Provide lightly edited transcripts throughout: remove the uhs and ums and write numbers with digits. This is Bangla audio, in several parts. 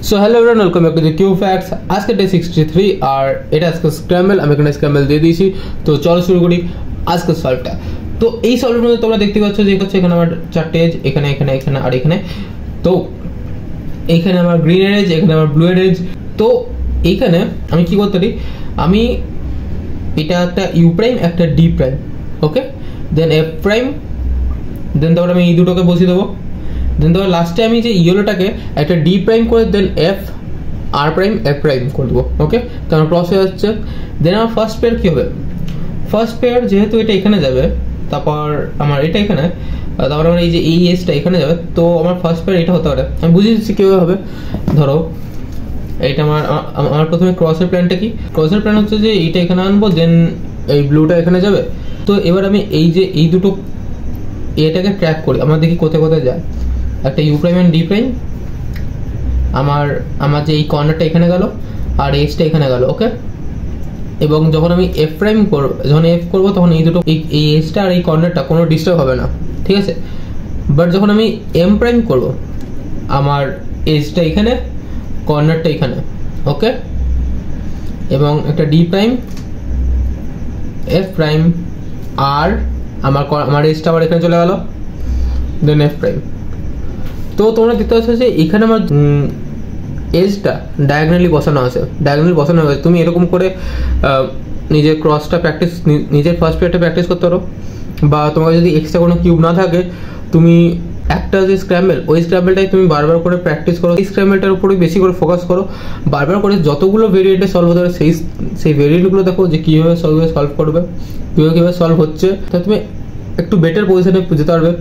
So hello everyone, welcome back to the Q facts. আজকে ডে 63 আর এটা আজকে স্ক্র্যাম্বল, আমি এখানে স্ক্র্যাম্বল দিয়ে দিয়েছি। তো চলো শুরু করি আজকে সলভটা। তো এই সলভের মধ্যে তোমরা দেখতে পাচ্ছ যে হচ্ছে এখানে আমার চারটে এজ, এখানে এখানে এখানে আর এখানে। তো এইখানে আমার গ্রিন এর এজ, এখানে আমার ব্লু এর এজ। তো এইখানে আমি কি করতে পারি, আমি এটা একটা ইউ প্রাইম একটা ডি প্রাইম, ওকে, দেন এফ প্রাইম, দেন তারপরে আমি এই দুটোকে বসিয়ে দেবো। দেন তারপর লাস্টে আমি যে ইয়েলোটাকে একটা ডি প্রাইম করে দেন F r prime f prime করে দেবো, ওকে। তো আমার ক্রস হয়ে যাচ্ছে। দেন আমার ফার্স্ট পেয়ার কী হবে, ফার্স্ট পেয়ার যেহেতু এটা এখানে যাবে, তারপর আমার এটা এখানে, তারপর আমার এই যে এই এসটা এখানে যাবে, তো আমার ফার্স্ট পেয়ার এটা হতে পারে। আমি বুঝিয়ে দিচ্ছি কীভাবে হবে। ধরো এইটা আমার প্রথমে ক্রসের প্ল্যানটা কি, ক্রসের প্ল্যান হচ্ছে যে এইটা এখানে আনবো, দেন এই ব্লুটা এখানে যাবে। তো এবার আমি এই যে এই দুটো এটাকে ট্র্যাক করি, আমরা দেখি কোথায় কোথায় যায়। একটা u prime and d prime, আমার যে এই কর্নারটা এখানে গেল আর এসটা এখানে গেল, ওকে। এবং যখন আমি এফ প্রাইম করবো, যখন এফ করবো তখন এই দুটো এই এসটা আর এই কর্নারটা কোনো ডিস্টার্ব হবে না, ঠিক আছে। বাট যখন আমি এম প্রাইম করবো, আমার এসটা এখানে কর্নারটা এখানে, ওকে। এবং একটা ডি প্রাইম এফ প্রাইম আর আমার এসটা আবার এখানে চলে গেল, দেন এফ প্রাইম। তো তোমরা দেখতে পাচ্ছ যে এখানে আমার এজটা ডায়াগনালি বসানো আছে, ডায়াগনালি বসানো হয়েছে। তুমি এরকম করে নিজের ক্রসটা প্র্যাকটিস, নিজের ফার্স্ট পেয়ারটা প্র্যাকটিস করতে পারো। বা তোমার যদি এক্সট্রা কোনো কিউব না থাকে, তুমি একটা যে স্ক্র্যাম্বল, ওই স্ক্র্যাম্বলটাই তুমি বারবার করে প্র্যাকটিস করো, এই স্ক্র্যাম্বলটার উপরে বেশি করে ফোকাস করো, বারবার করে যতগুলো ভেরিয়েন্টে সলভ হতে পারে সেই ভেরিয়েন্টগুলো দেখো যে কীভাবে সলভ করবে, কীভাবে সলভ হচ্ছে, তাহলে তুমি একটু বেটার পজিশনে যেতে পারবে,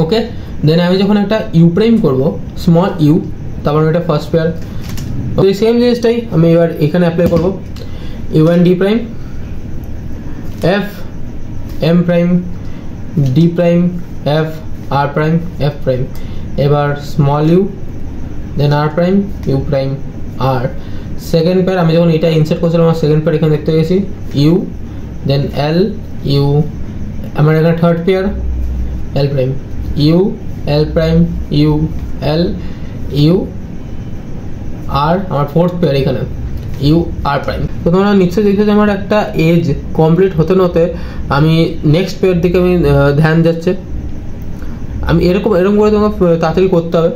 ওকে। দেন আমি যখন একটা ইউ প্রাইম করবো, স্মল ইউ, তারপর এটা ফার্স্ট পেয়ার, তো এই সেম জিনিসটাই আমি এবার এখানে অ্যাপ্লাই করবো। U and d prime f m prime d prime f r prime f prime. এবার small u, then r prime u prime r. Second pair আমি যখন এটা ইনসার্ট করছিলাম, আমার সেকেন্ড পেয়ার এখানে দেখতে পেয়েছি ইউ, দেন এল ইউ। আমার এখানে third pair L prime U L prime U L U R. আমার ফোর্থ পেয়ার এখানে ইউ আর প্রাইম। তো তোমরা নিশ্চয়ই দেখছো যে আমার একটা এজ কমপ্লিট হতে না হতে আমি নেক্সট পেয়ার দিকে আমি ধ্যান যাচ্ছে। আমি এরকম করে তোমাকে তাড়াতাড়ি করতে হবে।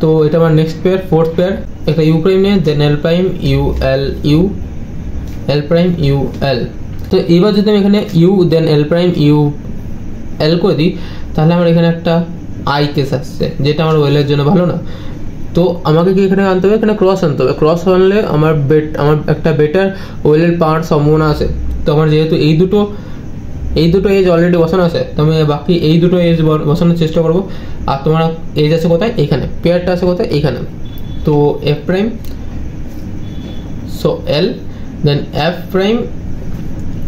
তো এটা আমার নেক্সট পেয়ার, ফোর্থ পেয়ার, একটা ইউ প্রাইম নিয়ে then l prime U L u L prime you l. তো এবার যদি আমি এখানে u then l prime you l করে দিই, তাহলে আমার এখানে একটা আই কেস আসছে, যেটা আমার ওয়েলের জন্য ভালো না। তো আমাকে কি এখানে আনতে হবে, এখানে ক্রস আনতে হবে। ক্রস আনলে আমার একটা বেটার ওয়েলের পাওয়ার সম্ভাবনা আছে। তো আমার যেহেতু এই দুটো এজ অলরেডি বসানো আছে, তো আমি বাকি এই দুটো এজ বসানোর চেষ্টা করবো। আর তোমার এজ আছে কোথায়, এইখানে, পেয়ারটা আছে কোথায়, এইখানে। তো f prime, so l, then f prime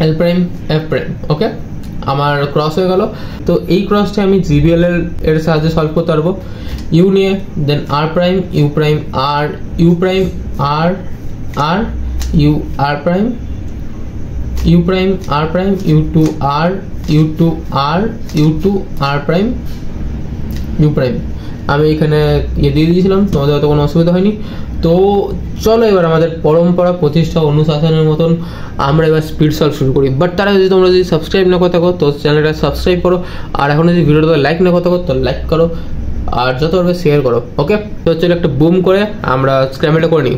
l prime f prime, okay. আমার ক্রস হয়ে গেল। তো এই ক্রসটা আমি জিবিএল এর সাহায্যে সলভ করতে পারবো। ইউ নিয়ে then r prime u prime r u prime r r u আর prime u prime r prime u two r u two r u two r prime u prime. আমি এখানে দিয়ে দিয়েছিলাম, তোমাদের হয়তো কোনো অসুবিধা হয়নি। তো চলো এবার আমাদের পরম্পরা প্রতিষ্ঠা অনুশাসনের মতন আমরা এবার স্পিড সলভ শুরু করি। বাট তারা তোমরা যদি সাবস্ক্রাইব না করে থাকো, তো চ্যানেলটা সাবস্ক্রাইব করো। আর এখন যদি ভিডিওটা লাইক না করে থাকো, তো লাইক করো আর যত পারবে শেয়ার করো, ওকে। তো চলো একটা বুম করে আমরা স্ক্র্যাম্বলটা করে নিই,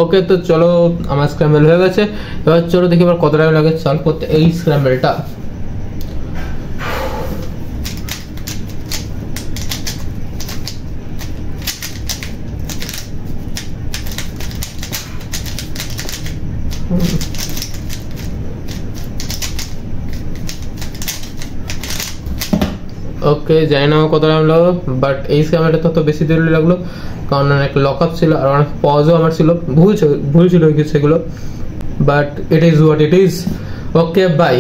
ওকে। তো চলো আমার স্ক্র্যাম্বল হয়ে গেছে। এবার চলো দেখি এবার কত টাইম লাগে সলভ করতে এই স্ক্র্যাম্বলটা। ওকে, জানি না কত টাইম লাগলো, বাট এই স্ক্যামটা তত বেশি দেরি লাগলো, কারণ অনেক লক আপ ছিল আর অনেক পজও আমার ছিল, ভুল ছিল সেগুলো। But it is what it is, okay, by.